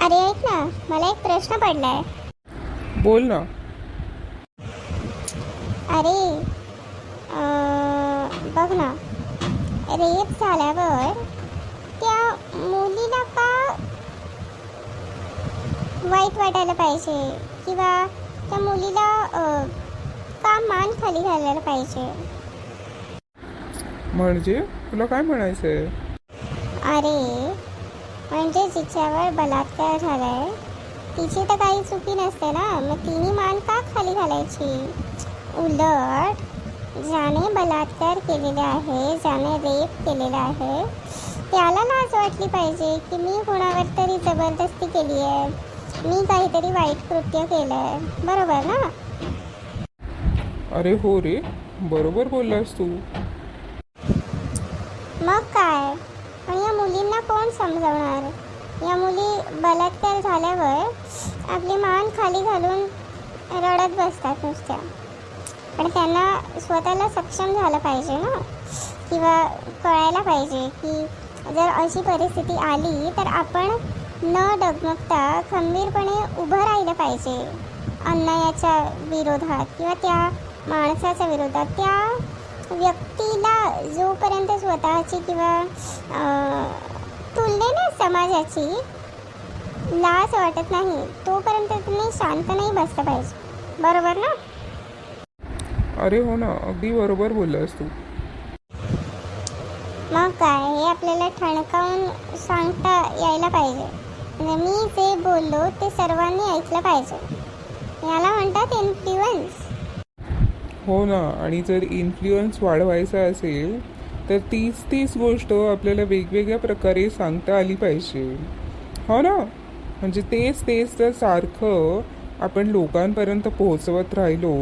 अरे ऐक ना, मला एक प्रश्न पडलाय. बोल ना. अरे बघ ना, रेप झाल्यावर त्या मुलीला का वाईट वाटायला पाहिजे, किंवा त्या मुलीला का मान खाली घालायला पाहिजे? म्हणजे तुला काय म्हणायचंय? अरे म्हणजे जिच्यावर बलात्कार झालाय तिची तर काही चुकी नसते ना, मग तिने मान का खाली घालायची? उलट ज्याने बलात्कार केलेला आहे, ज्याने रेप केलेला आहे, त्याला लाज वाटली पाहिजे की मी कोणावर तरी जबरदस्ती केली आहे, मी काहीतरी वाईट कृत्य केलं आहे. बरोबर ना? अरे हो रे, बरोबर बोललास तू. मग काय, पण या मुलींना कोण समजवणार? या मुली बलात्कार झाल्यावर आपली मान खाली घालून रडत बसतात नुसत्या. पण त्यांना स्वतःला सक्षम झालं पाहिजे ना, किंवा कळायला पाहिजे की जर अशी परिस्थिती आली तर आपण न डगमगता खंबीरपणे उभं राहिलं पाहिजे अन्यायाच्या विरोधात, किंवा त्या माणसाच्या विरोधात. त्या व्यक्तीला जोपर्यंत स्वतःची किंवा तुलनेने समाजाची लाज वाटत नाही तोपर्यंत तुम्ही शांत नाही बसलं पाहिजे. बरोबर ना? अरे हो ना, अगदी बरोबर बोललास तू. मग काय, हे आपल्याला ठणकावून सांगता यायला पाहिजे. म्हणजे मी जे बोललो ते सर्वांनी ऐकलं पाहिजे. याला म्हणतात इन्फ्लुएन्स. हो ना, आणि जर इन्फ्लुअन्स वाढवायचा असेल तर तीच गोष्ट आपल्याला वेगवेगळ्या प्रकारे सांगता आली पाहिजे. हो ना, म्हणजे तेच जर सारखं आपण लोकांपर्यंत पोहोचवत राहिलो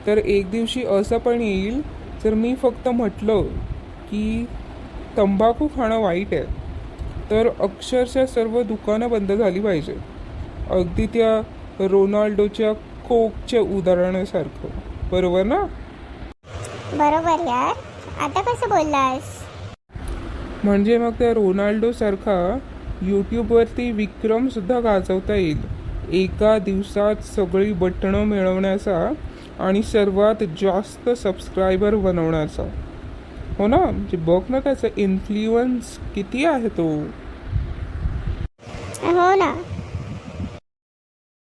तर एक दिवशी असं पण येईल, जर मी फक्त म्हटलं की तंबाखू खाणं वाईट आहे तर अक्षरशः सर्व दुकानं बंद झाली पाहिजे. अगदी त्या रोनाल्डोच्या कोकच्या उदाहरणासारखं. बरोबर ना? बरोबर यार, आता कसं बोललास? म्हणजे मग त्या रोनाल्डोसारखा यूट्यूबवरती विक्रमसुद्धा गाजवता येईल, एका दिवसात सगळी बटणं मिळवण्याचा आणि सर्वात जास्त सबस्क्रायबर बनवण्याचा. हो ना, म्हणजे बघ ना त्याचा इन्फ्लुअन्स किती आहे तो. हो ना,